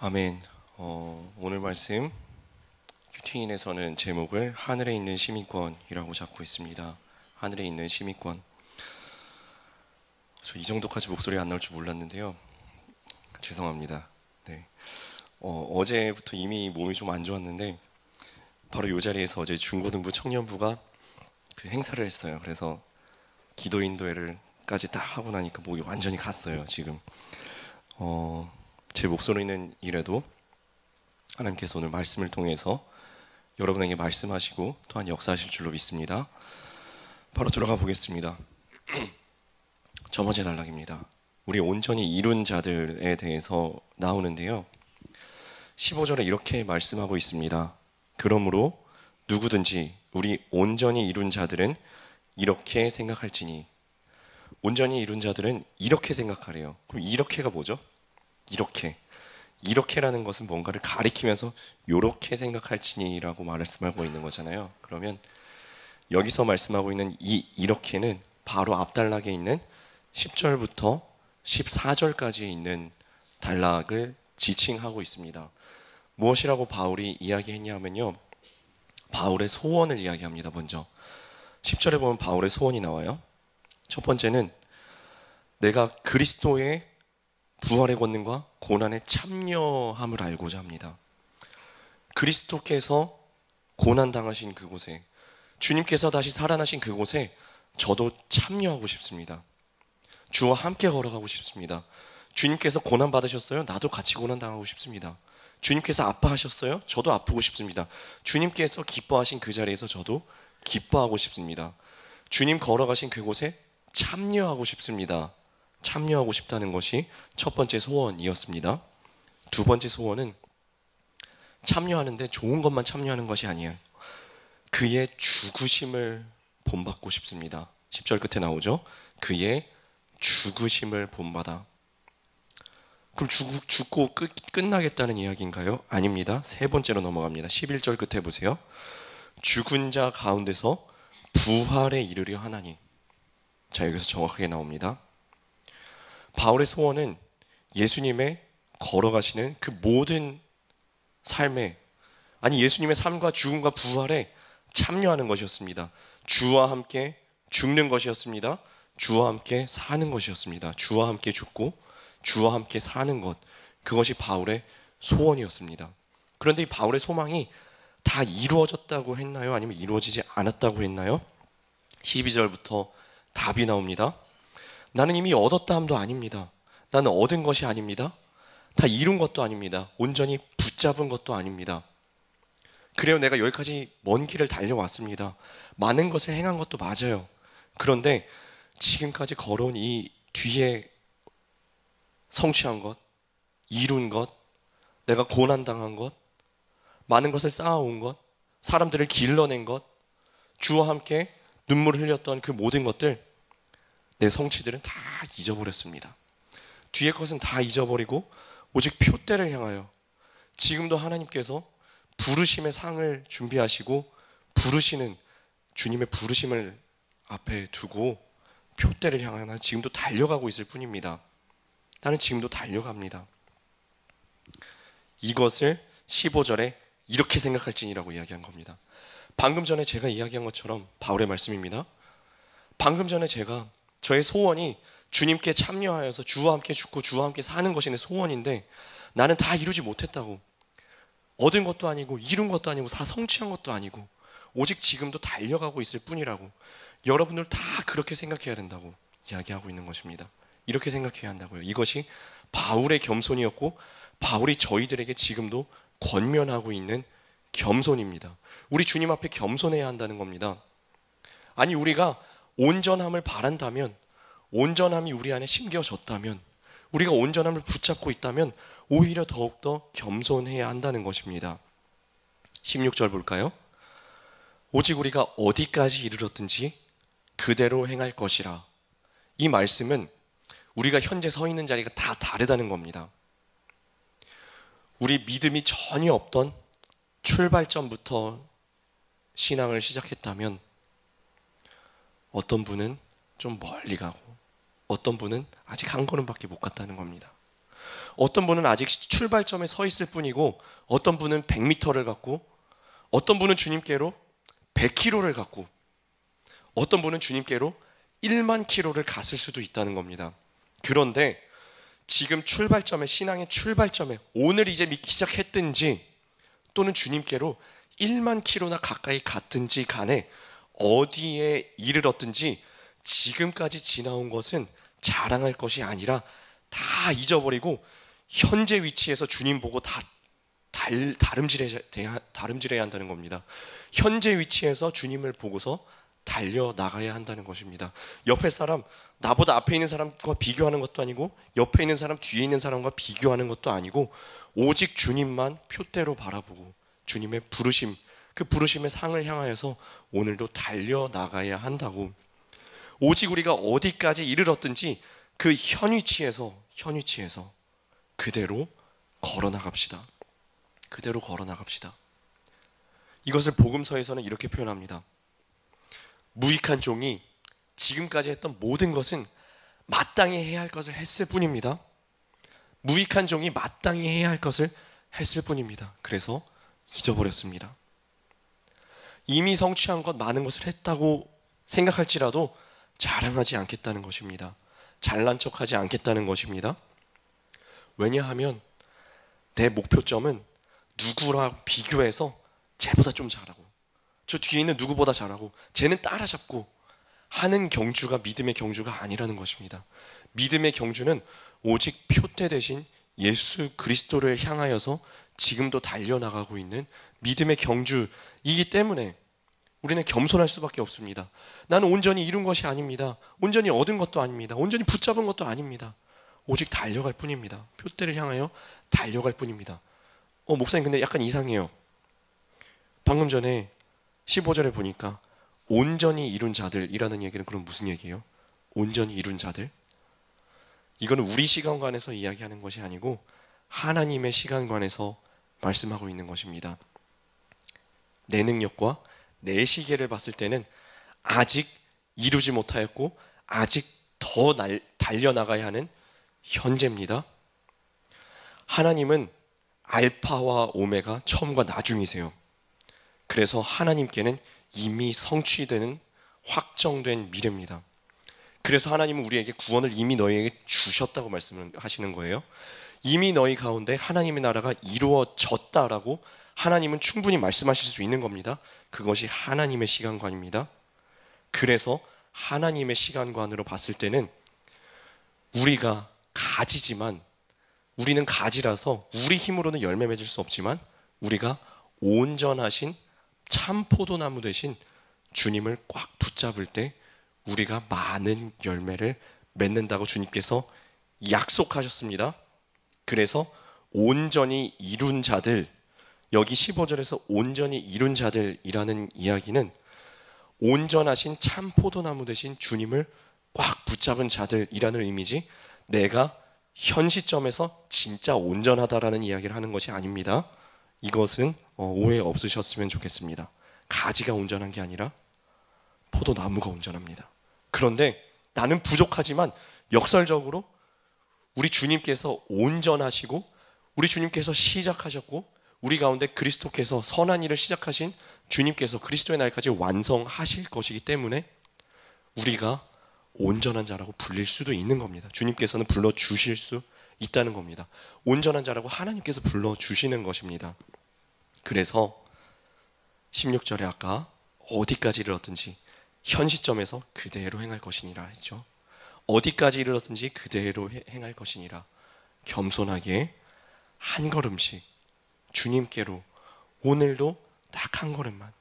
아멘. 오늘 말씀 큐티인에서는 제목을 하늘에 있는 시민권이라고 잡고 있습니다. 하늘에 있는 시민권. 저 이 정도까지 목소리가 안 나올 줄 몰랐는데요. 죄송합니다. 네. 어제부터 이미 몸이 좀 안 좋았는데 바로 이 자리에서 어제 중고등부 청년부가 그 행사를 했어요. 그래서 기도 인도회를까지 다 하고 나니까 목이 완전히 갔어요. 지금 제 목소리는 이래도 하나님께서 오늘 말씀을 통해서 여러분에게 말씀하시고 또한 역사하실 줄로 믿습니다. 바로 들어가 보겠습니다. 첫 번째 단락입니다. 우리 온전히 이룬 자들에 대해서 나오는데요. 15절에 이렇게 말씀하고 있습니다. 그러므로 누구든지 우리 온전히 이룬 자들은 이렇게 생각할지니. 온전히 이룬 자들은 이렇게 생각하래요. 그럼 이렇게가 뭐죠? 이렇게라는 것은 뭔가를 가리키면서 요렇게 생각할지니라고 말씀하고 있는 거잖아요. 그러면 여기서 말씀하고 있는 이렇게는 바로 앞 단락에 있는 10절부터 14절까지 있는 단락을 지칭하고 있습니다. 무엇이라고 바울이 이야기했냐면요, 바울의 소원을 이야기합니다. 먼저 10절에 보면 바울의 소원이 나와요. 첫 번째는 내가 그리스도의 부활의 권능과 고난에 참여함을 알고자 합니다. 그리스도께서 고난당하신 그곳에, 주님께서 다시 살아나신 그곳에 저도 참여하고 싶습니다. 주와 함께 걸어가고 싶습니다. 주님께서 고난받으셨어요? 나도 같이 고난당하고 싶습니다. 주님께서 아파하셨어요? 저도 아프고 싶습니다. 주님께서 기뻐하신 그 자리에서 저도 기뻐하고 싶습니다. 주님 걸어가신 그곳에 참여하고 싶습니다. 참여하고 싶다는 것이 첫 번째 소원이었습니다. 두 번째 소원은 참여하는데 좋은 것만 참여하는 것이 아니에요. 그의 죽으심을 본받고 싶습니다. 10절 끝에 나오죠. 그의 죽으심을 본받아. 그럼 죽고 끝나겠다는 이야기인가요? 아닙니다. 세 번째로 넘어갑니다. 11절 끝에 보세요. 죽은 자 가운데서 부활에 이르려 하나니. 자, 여기서 정확하게 나옵니다. 바울의 소원은 예수님의 걸어가시는 그 모든 삶에, 아니 예수님의 삶과 죽음과 부활에 참여하는 것이었습니다. 주와 함께 죽는 것이었습니다. 주와 함께 사는 것이었습니다. 주와 함께 죽고 주와 함께 사는 것, 그것이 바울의 소원이었습니다. 그런데 이 바울의 소망이 다 이루어졌다고 했나요? 아니면 이루어지지 않았다고 했나요? 12절부터 답이 나옵니다. 나는 이미 얻었다 함도 아닙니다. 나는 얻은 것이 아닙니다. 다 이룬 것도 아닙니다. 온전히 붙잡은 것도 아닙니다. 그래요, 내가 여기까지 먼 길을 달려왔습니다. 많은 것을 행한 것도 맞아요. 그런데 지금까지 걸어온 이 뒤에 성취한 것, 이룬 것, 내가 고난당한 것, 많은 것을 쌓아온 것, 사람들을 길러낸 것, 주와 함께 눈물을 흘렸던 그 모든 것들, 내 성취들은 다 잊어버렸습니다. 뒤의 것은 다 잊어버리고 오직 표대를 향하여 지금도 하나님께서 부르심의 상을 준비하시고 부르시는 주님의 부르심을 앞에 두고 표대를 향하여 나는 지금도 달려가고 있을 뿐입니다. 나는 지금도 달려갑니다. 이것을 15절에 이렇게 생각할지니라고 이야기한 겁니다. 방금 전에 제가 이야기한 것처럼 바울의 말씀입니다. 방금 전에 저의 소원이 주님께 참여하여서 주와 함께 죽고 주와 함께 사는 것이 내 소원인데 나는 다 이루지 못했다고. 얻은 것도 아니고 이룬 것도 아니고 다 성취한 것도 아니고 오직 지금도 달려가고 있을 뿐이라고. 여러분들 다 그렇게 생각해야 된다고 이야기하고 있는 것입니다. 이렇게 생각해야 한다고요. 이것이 바울의 겸손이었고 바울이 저희들에게 지금도 권면하고 있는 겸손입니다. 우리 주님 앞에 겸손해야 한다는 겁니다. 아니, 우리가 온전함을 바란다면, 온전함이 우리 안에 심겨졌다면, 우리가 온전함을 붙잡고 있다면 오히려 더욱더 겸손해야 한다는 것입니다. 16절 볼까요? 오직 우리가 어디까지 이르렀든지 그대로 행할 것이라. 이 말씀은 우리가 현재 서 있는 자리가 다 다르다는 겁니다. 우리 믿음이 전혀 없던 출발점부터 신앙을 시작했다면 어떤 분은 좀 멀리 가고 어떤 분은 아직 한 걸음밖에 못 갔다는 겁니다. 어떤 분은 아직 출발점에 서 있을 뿐이고, 어떤 분은 100m를 갔고, 어떤 분은 주님께로 100km를 갔고, 어떤 분은 주님께로 1만 km를 갔을 수도 있다는 겁니다. 그런데 지금 출발점에, 신앙의 출발점에 오늘 이제 믿기 시작했든지 또는 주님께로 1만 km나 가까이 갔든지 간에 어디에 이르렀든지 지금까지 지나온 것은 자랑할 것이 아니라 다 잊어버리고 현재 위치에서 주님 보고 다름질해야 한다는 겁니다. 현재 위치에서 주님을 보고서 달려나가야 한다는 것입니다. 옆에 사람, 나보다 앞에 있는 사람과 비교하는 것도 아니고 옆에 있는 사람, 뒤에 있는 사람과 비교하는 것도 아니고 오직 주님만 표대로 바라보고 주님의 부르심, 그 부르심의 상을 향하여서 오늘도 달려나가야 한다고. 오직 우리가 어디까지 이르렀든지 그 현 위치에서 그대로 걸어나갑시다. 그대로 걸어나갑시다. 이것을 복음서에서는 이렇게 표현합니다. 무익한 종이 지금까지 했던 모든 것은 마땅히 해야 할 것을 했을 뿐입니다. 무익한 종이 마땅히 해야 할 것을 했을 뿐입니다. 그래서 잊어버렸습니다. 이미 성취한 것, 많은 것을 했다고 생각할지라도 자랑하지 않겠다는 것입니다. 잘난 척하지 않겠다는 것입니다. 왜냐하면 내 목표점은 누구랑 비교해서 쟤보다 좀 잘하고 저 뒤에 있는 누구보다 잘하고 쟤는 따라잡고 하는 경주가 믿음의 경주가 아니라는 것입니다. 믿음의 경주는 오직 표대 대신 예수 그리스도를 향하여서 지금도 달려나가고 있는 믿음의 경주이기 때문에 우리는 겸손할 수밖에 없습니다. 나는 온전히 이룬 것이 아닙니다. 온전히 얻은 것도 아닙니다. 온전히 붙잡은 것도 아닙니다. 오직 달려갈 뿐입니다. 표대를 향하여 달려갈 뿐입니다. 목사님 근데 약간 이상해요. 방금 전에 15절에 보니까 온전히 이룬 자들이라는 얘기는 그럼 무슨 얘기예요? 온전히 이룬 자들? 이거는 우리 시간관에서 이야기하는 것이 아니고 하나님의 시간관에서 말씀하고 있는 것입니다. 내 능력과 내 시계를 봤을 때는 아직 이루지 못하였고 아직 더 달려나가야 하는 현재입니다. 하나님은 알파와 오메가, 처음과 나중이세요. 그래서 하나님께는 이미 성취되는 확정된 미래입니다. 그래서 하나님은 우리에게 구원을 이미 너희에게 주셨다고 말씀을 하시는 거예요. 이미 너희 가운데 하나님의 나라가 이루어졌다라고 하나님은 충분히 말씀하실 수 있는 겁니다. 그것이 하나님의 시간관입니다. 그래서 하나님의 시간관으로 봤을 때는 우리가 가지지만, 우리는 가지라서 우리 힘으로는 열매 맺을 수 없지만 우리가 온전하신 참 포도나무 대신 주님을 꽉 붙잡을 때 우리가 많은 열매를 맺는다고 주님께서 약속하셨습니다. 그래서 온전히 이룬 자들, 여기 15절에서 온전히 이룬 자들이라는 이야기는 온전하신 참 포도나무 대신 주님을 꽉 붙잡은 자들이라는 의미지, 내가 현 시점에서 진짜 온전하다라는 이야기를 하는 것이 아닙니다. 이것은 오해 없으셨으면 좋겠습니다. 가지가 온전한 게 아니라 포도나무가 온전합니다. 그런데 나는 부족하지만 역설적으로 우리 주님께서 온전하시고 우리 주님께서 시작하셨고 우리 가운데 그리스도께서 선한 일을 시작하신 주님께서 그리스도의 날까지 완성하실 것이기 때문에 우리가 온전한 자라고 불릴 수도 있는 겁니다. 주님께서는 불러주실 수 있다는 겁니다. 온전한 자라고 하나님께서 불러주시는 것입니다. 그래서 16절에 아까 어디까지 이르렀든지 현 시점에서 그대로 행할 것이니라 했죠. 어디까지 이르렀든지 그대로 행할 것이니라. 겸손하게 한 걸음씩 주님께로 오늘도 딱 한 걸음만,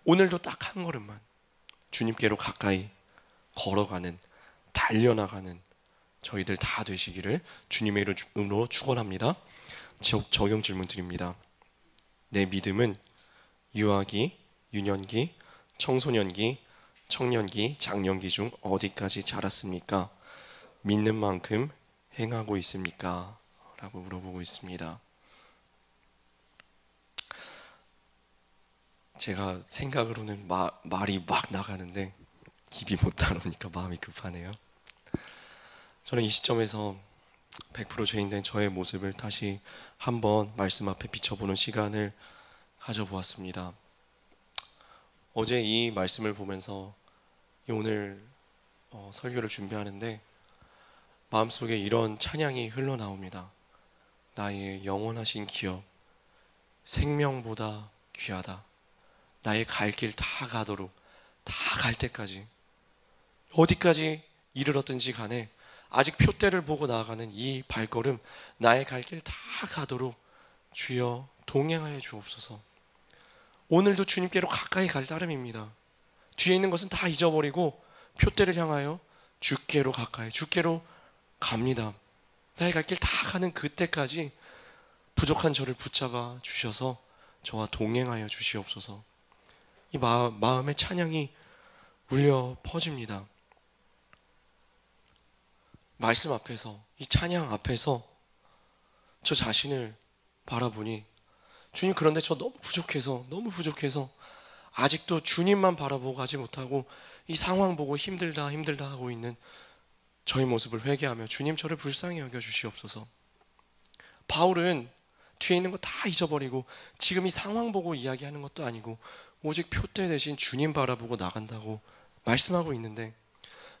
오늘도 딱 한 걸음만 주님께로 가까이 걸어가는, 달려나가는 저희들 다 되시기를 주님의 이름으로 축원합니다. 적용 질문 드립니다. 내 믿음은 유아기, 유년기, 청소년기, 청년기, 장년기 중 어디까지 자랐습니까? 믿는 만큼 행하고 있습니까? 라고 물어보고 있습니다. 제가 생각으로는 말이 막 나가는데 입이 못 따라오니까 마음이 급하네요. 저는 이 시점에서 100% 죄인된 저의 모습을 다시 한번 말씀 앞에 비춰보는 시간을 가져보았습니다. 어제 이 말씀을 보면서 오늘 설교를 준비하는데 마음속에 이런 찬양이 흘러나옵니다. 나의 영원하신 기업, 생명보다 귀하다. 나의 갈 길 다 가도록, 다 갈 때까지, 어디까지 이르렀든지 간에 아직 표대를 보고 나아가는 이 발걸음, 나의 갈 길 다 가도록 주여 동행하여 주옵소서. 오늘도 주님께로 가까이 갈 따름입니다. 뒤에 있는 것은 다 잊어버리고 표대를 향하여 주께로 가까이, 주께로 갑니다. 나의 갈 길 다 가는 그때까지 부족한 저를 붙잡아 주셔서 저와 동행하여 주시옵소서. 이 마음의 찬양이 울려 퍼집니다. 말씀 앞에서, 이 찬양 앞에서 저 자신을 바라보니 주님, 그런데 저 너무 부족해서 아직도 주님만 바라보고 가지 못하고 이 상황 보고 힘들다 하고 있는 저의 모습을 회개하며 주님, 저를 불쌍히 여겨 주시옵소서. 바울은 뒤에 있는 거 다 잊어버리고 지금 이 상황 보고 이야기하는 것도 아니고 오직 표대 대신 주님 바라보고 나간다고 말씀하고 있는데,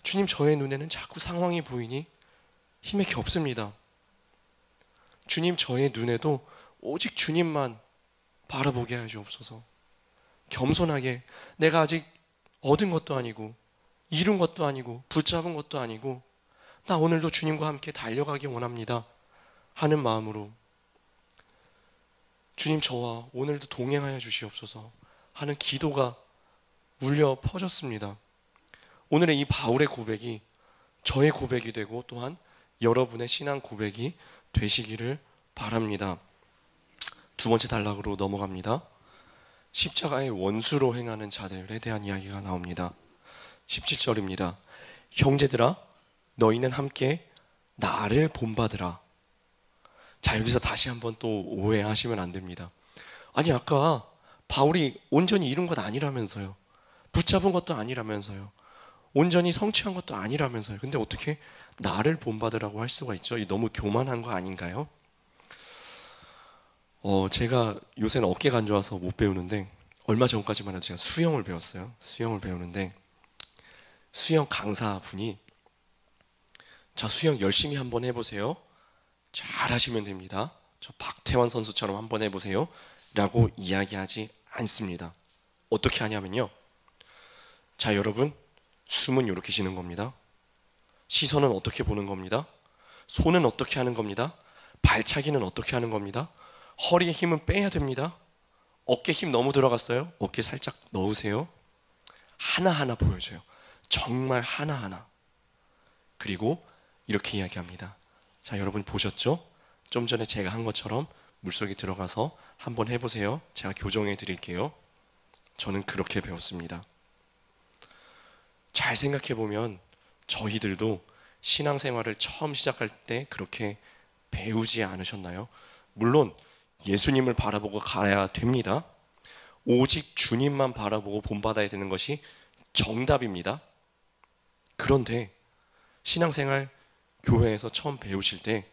주님, 저의 눈에는 자꾸 상황이 보이니 힘이 없습니다. 주님, 저의 눈에도 오직 주님만 바라보게 하여 주옵소서. 겸손하게, 내가 아직 얻은 것도 아니고 이룬 것도 아니고 붙잡은 것도 아니고 나 오늘도 주님과 함께 달려가기 원합니다 하는 마음으로 주님, 저와 오늘도 동행하여 주시옵소서 하는 기도가 울려 퍼졌습니다. 오늘의 이 바울의 고백이 저의 고백이 되고 또한 여러분의 신앙 고백이 되시기를 바랍니다. 두 번째 단락으로 넘어갑니다. 십자가의 원수로 행하는 자들에 대한 이야기가 나옵니다. 17절입니다. 형제들아, 너희는 함께 나를 본받으라. 자, 여기서 다시 한번 또 오해하시면 안 됩니다. 아니, 아까 바울이 온전히 이룬 것 아니라면서요. 붙잡은 것도 아니라면서요. 온전히 성취한 것도 아니라면서요. 근데 어떻게 나를 본받으라고 할 수가 있죠? 이 너무 교만한 거 아닌가요? 제가 요새는 어깨가 안 좋아서 못 배우는데 얼마 전까지만 해도 제가 수영을 배웠어요. 수영을 배우는데 수영 강사분이 자, 수영 열심히 한번 해보세요. 잘 하시면 됩니다. 저 박태환 선수처럼 한번 해보세요 라고 이야기하지 않습니다. 어떻게 하냐면요, 자, 여러분, 숨은 이렇게 쉬는 겁니다. 시선은 어떻게 보는 겁니다. 손은 어떻게 하는 겁니다. 발차기는 어떻게 하는 겁니다. 허리에 힘은 빼야 됩니다. 어깨 힘 너무 들어갔어요. 어깨 살짝 넣으세요. 하나하나 보여줘요. 정말 하나하나. 그리고 이렇게 이야기합니다. 자, 여러분 보셨죠? 좀 전에 제가 한 것처럼 물속에 들어가서 한번 해보세요. 제가 교정해 드릴게요. 저는 그렇게 배웠습니다. 잘 생각해 보면 저희들도 신앙생활을 처음 시작할 때 그렇게 배우지 않으셨나요? 물론 예수님을 바라보고 가야 됩니다. 오직 주님만 바라보고 본받아야 되는 것이 정답입니다. 그런데 신앙생활 교회에서 처음 배우실 때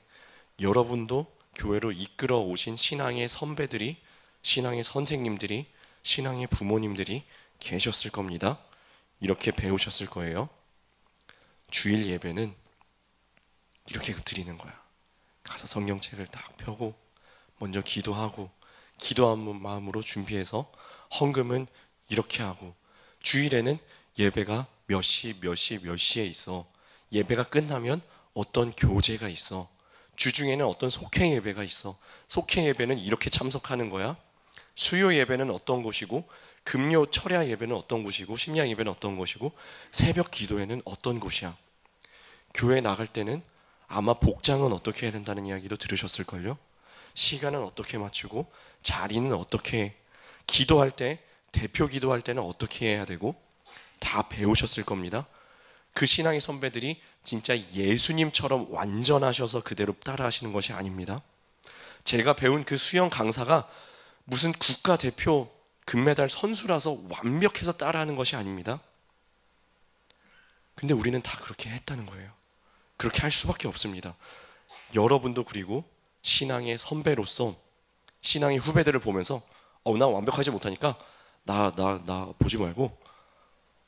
여러분도 교회로 이끌어 오신 신앙의 선배들이, 신앙의 선생님들이, 신앙의 부모님들이 계셨을 겁니다. 이렇게 배우셨을 거예요. 주일 예배는 이렇게 드리는 거야. 가서 성경책을 딱 펴고 먼저 기도하고 기도한 마음으로 준비해서 헌금은 이렇게 하고, 주일에는 예배가 몇 시에 있어. 예배가 끝나면 어떤 교제가 있어. 주중에는 어떤 속회 예배가 있어. 속회 예배는 이렇게 참석하는 거야. 수요 예배는 어떤 곳이고, 금요 철야 예배는 어떤 곳이고, 심야 예배는 어떤 곳이고, 새벽 기도회는 어떤 곳이야. 교회 나갈 때는 아마 복장은 어떻게 해야 된다는 이야기도 들으셨을걸요. 시간은 어떻게 맞추고, 자리는 어떻게, 기도할 때, 대표 기도할 때는 어떻게 해야 되고 다 배우셨을 겁니다. 그 신앙의 선배들이 진짜 예수님처럼 완전하셔서 그대로 따라 하시는 것이 아닙니다. 제가 배운 그 수영 강사가 무슨 국가대표 금메달 선수라서 완벽해서 따라하는 것이 아닙니다. 근데 우리는 다 그렇게 했다는 거예요. 그렇게 할 수밖에 없습니다. 여러분도 그리고 신앙의 선배로서 신앙의 후배들을 보면서 나 완벽하지 못하니까 나 보지 말고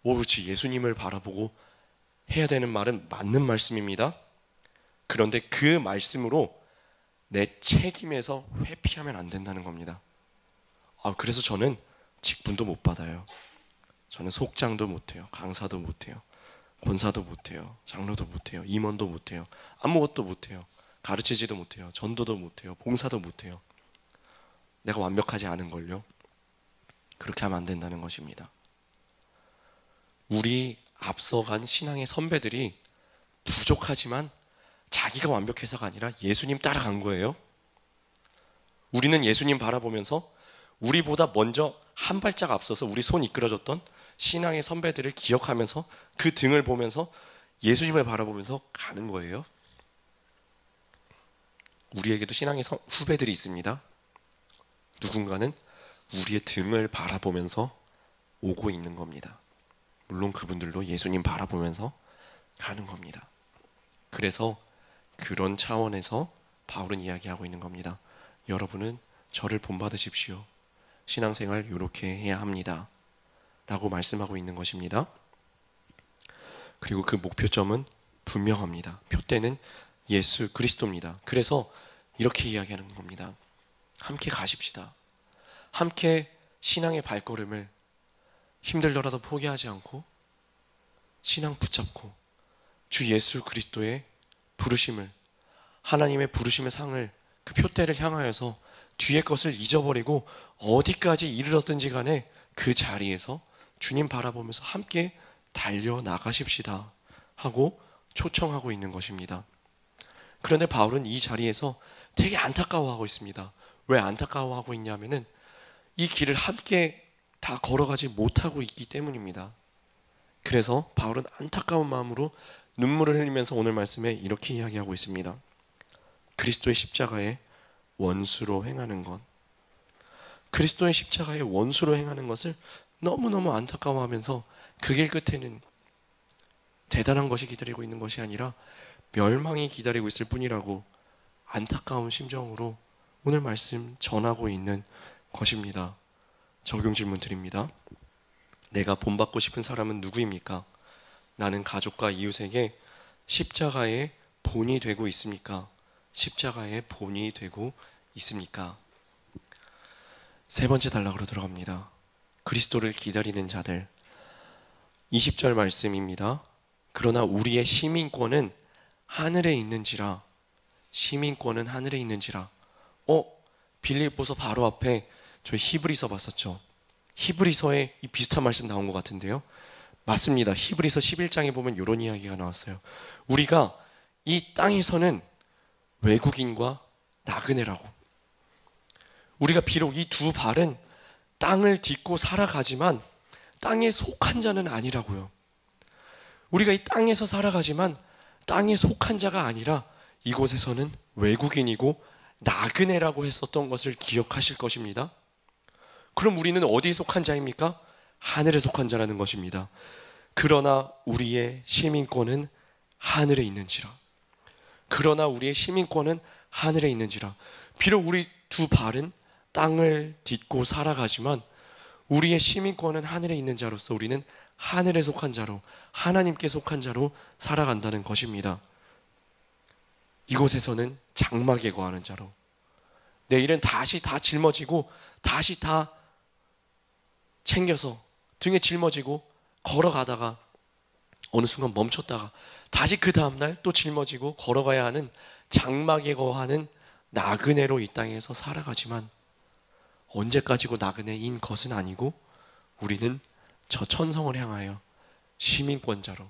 그렇지, 예수님을 바라보고 해야 되는 말은 맞는 말씀입니다. 그런데 그 말씀으로 내 책임에서 회피하면 안 된다는 겁니다. 그래서 저는 직분도 못 받아요. 저는 속장도 못해요. 강사도 못해요. 권사도 못해요. 장로도 못해요. 임원도 못해요. 아무것도 못해요. 가르치지도 못해요. 전도도 못해요. 봉사도 못해요. 내가 완벽하지 않은걸요. 그렇게 하면 안 된다는 것입니다. 우리 앞서간 신앙의 선배들이 부족하지만 자기가 완벽해서가 아니라 예수님 따라간 거예요. 우리는 예수님 바라보면서 우리보다 먼저 한 발짝 앞서서 우리 손 이끌어줬던 신앙의 선배들을 기억하면서 그 등을 보면서 예수님을 바라보면서 가는 거예요. 우리에게도 신앙의 후배들이 있습니다. 누군가는 우리의 등을 바라보면서 오고 있는 겁니다. 물론 그분들도 예수님 바라보면서 가는 겁니다. 그래서 그런 차원에서 바울은 이야기하고 있는 겁니다. 여러분은 저를 본받으십시오. 신앙생활 이렇게 해야 합니다. 라고 말씀하고 있는 것입니다. 그리고 그 목표점은 분명합니다. 표대는 예수 그리스도입니다. 그래서 이렇게 이야기하는 겁니다. 함께 가십시다. 함께 신앙의 발걸음을 힘들더라도 포기하지 않고 신앙 붙잡고 주 예수 그리스도의 부르심을, 하나님의 부르심의 상을, 그 표대를 향하여서 뒤의 것을 잊어버리고 어디까지 이르렀든지 간에 그 자리에서 주님 바라보면서 함께 달려나가십시다 하고 초청하고 있는 것입니다. 그런데 바울은 이 자리에서 되게 안타까워하고 있습니다. 왜 안타까워하고 있냐면은 이 길을 함께 다 걸어가지 못하고 있기 때문입니다. 그래서 바울은 안타까운 마음으로 눈물을 흘리면서 오늘 말씀에 이렇게 이야기하고 있습니다. 그리스도의 십자가에 원수로 행하는 것, 그리스도의 십자가에 원수로 행하는 것을 너무너무 안타까워하면서 그 길 끝에는 대단한 것이 기다리고 있는 것이 아니라 멸망이 기다리고 있을 뿐이라고 안타까운 심정으로 오늘 말씀 전하고 있는 것입니다. 적용 질문 드립니다. 내가 본받고 싶은 사람은 누구입니까? 나는 가족과 이웃에게 십자가의 본이 되고 있습니까? 십자가의 본이 되고 있습니까? 세 번째 단락으로 들어갑니다. 그리스도를 기다리는 자들. 20절 말씀입니다. 그러나 우리의 시민권은 하늘에 있는지라. 시민권은 하늘에 있는지라. 빌립보서 바로 앞에 저희 히브리서 봤었죠. 히브리서에 이 비슷한 말씀 나온 것 같은데요. 맞습니다. 히브리서 11장에 보면 이런 이야기가 나왔어요. 우리가 이 땅에서는 외국인과 나그네라고. 우리가 비록 이 두 발은 땅을 딛고 살아가지만 땅에 속한 자는 아니라고요. 우리가 이 땅에서 살아가지만 땅에 속한 자가 아니라 이곳에서는 외국인이고 나그네라고 했었던 것을 기억하실 것입니다. 그럼 우리는 어디에 속한 자입니까? 하늘에 속한 자라는 것입니다. 그러나 우리의 시민권은 하늘에 있는지라. 그러나 우리의 시민권은 하늘에 있는지라. 비록 우리 두 발은 땅을 딛고 살아가지만 우리의 시민권은 하늘에 있는 자로서 우리는 하늘에 속한 자로, 하나님께 속한 자로 살아간다는 것입니다. 이곳에서는 장막에 거하는 자로, 내일은 다시 다 짊어지고 다시 다 챙겨서 등에 짊어지고 걸어가다가 어느 순간 멈췄다가 다시 그 다음날 또 짊어지고 걸어가야 하는 장막에 거하는 나그네로 이 땅에서 살아가지만 언제까지고 나그네인 것은 아니고 우리는 저 천성을 향하여 시민권자로,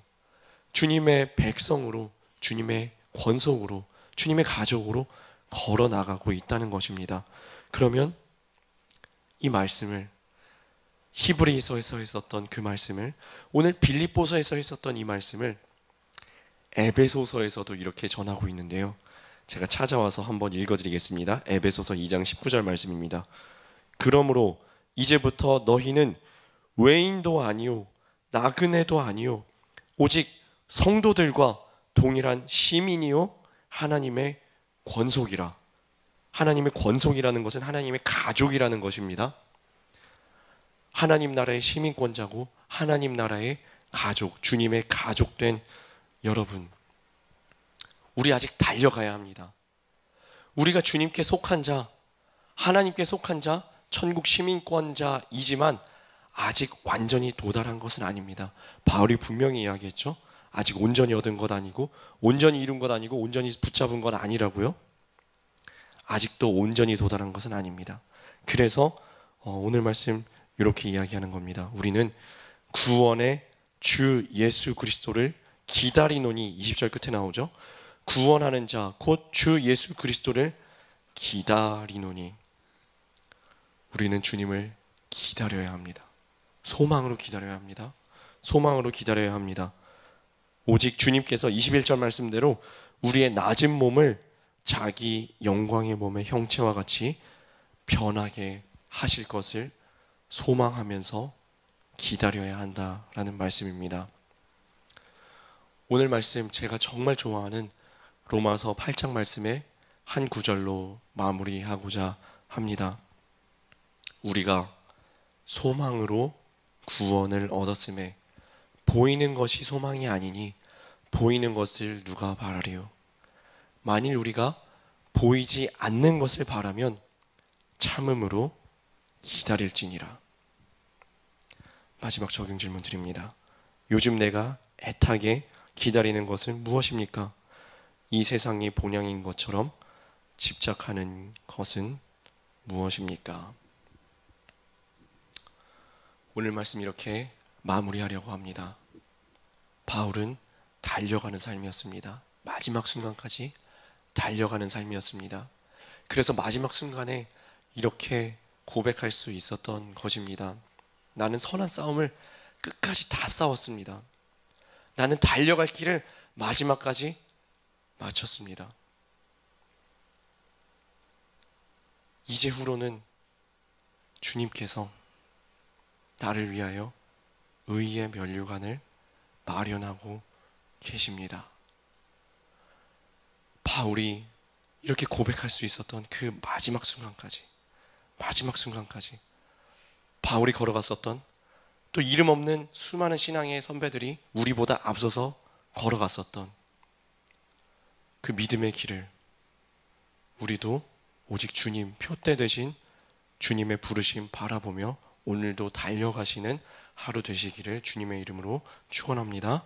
주님의 백성으로, 주님의 권속으로, 주님의 가족으로 걸어 나가고 있다는 것입니다. 그러면 이 말씀을, 히브리서에서 있었던 그 말씀을, 오늘 빌립보서에서 있었던 이 말씀을 에베소서에서도 이렇게 전하고 있는데요. 제가 찾아와서 한번 읽어드리겠습니다. 에베소서 2장 19절 말씀입니다. 그러므로 이제부터 너희는 외인도 아니요 나그네도 아니요 오직 성도들과 동일한 시민이요 하나님의 권속이라. 하나님의 권속이라는 것은 하나님의 가족이라는 것입니다. 하나님 나라의 시민권자고 하나님 나라의 가족, 주님의 가족된 여러분, 우리 아직 달려가야 합니다. 우리가 주님께 속한 자, 하나님께 속한 자, 천국 시민권자이지만 아직 완전히 도달한 것은 아닙니다. 바울이 분명히 이야기했죠. 아직 온전히 얻은 것 아니고, 온전히 이룬 것 아니고, 온전히 붙잡은 건 아니라고요. 아직도 온전히 도달한 것은 아닙니다. 그래서 오늘 말씀 이렇게 이야기하는 겁니다. 우리는 구원의 주 예수 그리스도를 기다리노니, 20절 끝에 나오죠. 구원하는 자 곧 주 예수 그리스도를 기다리노니. 우리는 주님을 기다려야 합니다. 소망으로 기다려야 합니다. 소망으로 기다려야 합니다. 오직 주님께서 21절 말씀대로 우리의 낮은 몸을 자기 영광의 몸의 형체와 같이 변하게 하실 것을 소망하면서 기다려야 한다라는 말씀입니다. 오늘 말씀 제가 정말 좋아하는 로마서 8장 말씀의 한 구절로 마무리하고자 합니다. 우리가 소망으로 구원을 얻었음에 보이는 것이 소망이 아니니 보이는 것을 누가 바라리요. 만일 우리가 보이지 않는 것을 바라면 참음으로 기다릴지니라. 마지막 적용 질문 드립니다. 요즘 내가 애타게 기다리는 것은 무엇입니까? 이 세상이 본향인 것처럼 집착하는 것은 무엇입니까? 오늘 말씀 이렇게 마무리하려고 합니다. 바울은 달려가는 삶이었습니다. 마지막 순간까지 달려가는 삶이었습니다. 그래서 마지막 순간에 이렇게 고백할 수 있었던 것입니다. 나는 선한 싸움을 끝까지 다 싸웠습니다. 나는 달려갈 길을 마지막까지 마쳤습니다. 이제 후로는 주님께서 나를 위하여 의의 면류관을 마련하고 계십니다. 바울이 이렇게 고백할 수 있었던 그 마지막 순간까지 바울이 걸어갔었던, 또 이름 없는 수많은 신앙의 선배들이 우리보다 앞서서 걸어갔었던 그 믿음의 길을 우리도 오직 주님 표대 되신 주님의 부르심 바라보며 오늘도 달려가시는 하루 되시기를 주님의 이름으로 축원합니다.